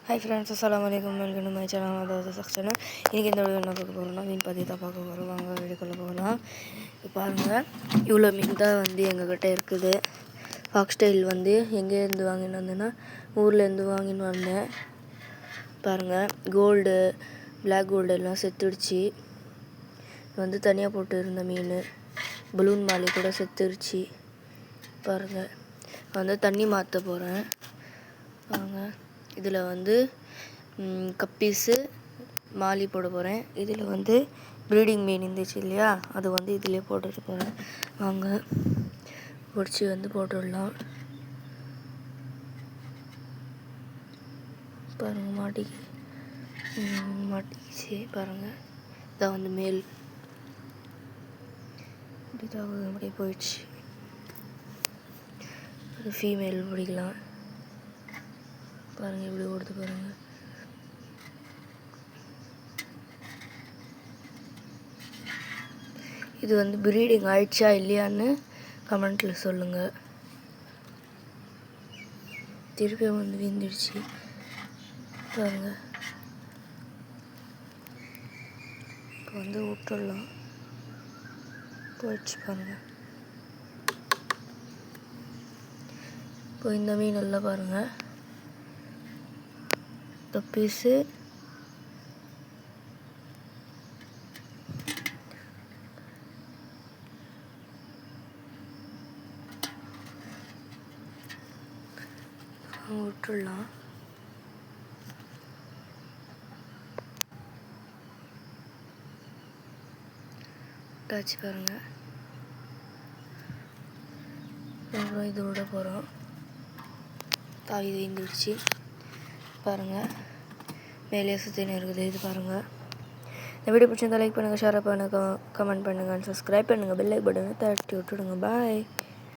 Hi friends, அஸ்ஸலாமு அலைக்கும். Welcome to my channel. அதாவது செக்ஷனல். இன்றைக்கி இந்த வீடியோ என்ன பார்க்க போகிறோம்னா, மீன் பற்றி தான் பார்க்க போகிறோம். வாங்க வீடியோக்குள்ளே போகலாம். பாருங்கள், இவ்வளோ மீன் தான் எங்ககிட்ட இருக்குது. ஃபாக்ஸ்டைல் எங்கேருந்து வாங்கின்னு வந்தேன்னா ஊர்லேருந்து வாங்கின்னு வந்தேன். பாருங்கள், கோல்டு, பிளாக் கோல்டு எல்லாம் செத்துடுச்சு. தனியாக போட்டு இருந்த மீன் பலூன் மாலி கூட செத்துடுச்சு. பாருங்கள், தண்ணி மாற்ற போகிறேன். பாருங்கள், இதில் கப்பீஸு மாலி போட போகிறேன். இதில் ப்ரீடிங் மீன் இருந்துச்சு இல்லையா, அது இதிலே போட்டுட்டு போகிறேன். வாங்க பொடிச்சு போட்டுடலாம். பாருங்கள், மாட்டிக்கிச்சு. பாருங்கள், இதான் மேல் இதாக அப்படியே போயிடுச்சு. ஃபீமேல் பிடிக்கலாம். பாருங்கள், இப்படி ஓடுது பாருங்கள். இது ப்ரீடிங் ஆயிடுச்சா இல்லையான்னு கமெண்ட்டில் சொல்லுங்கள். திருப்பி வீந்துடுச்சு. பாருங்கள், இப்போ விட்டுடலாம். போயிடுச்சு பாருங்கள். இப்போ இந்த மீன் எல்லாம் பாருங்கள், பீஸு விட்டுடலாம். விட்டாச்சு பாருங்கள். அப்புறம் இது விட போகிறோம். தாய் வீந்துடுச்சு பாருங்கள். மேலே சுற்றின்னு இருக்குது. இது பாருங்கள். இந்த வீடியோ பிடிச்சிருந்தா லைக் பண்ணுங்கள், ஷேர் பண்ணுங்கள், கமெண்ட் பண்ணுங்கள், சப்ஸ்கிரைப் பண்ணுங்கள், பெல் பட்டனை தட்டி விட்டுடுங்க. பாய்.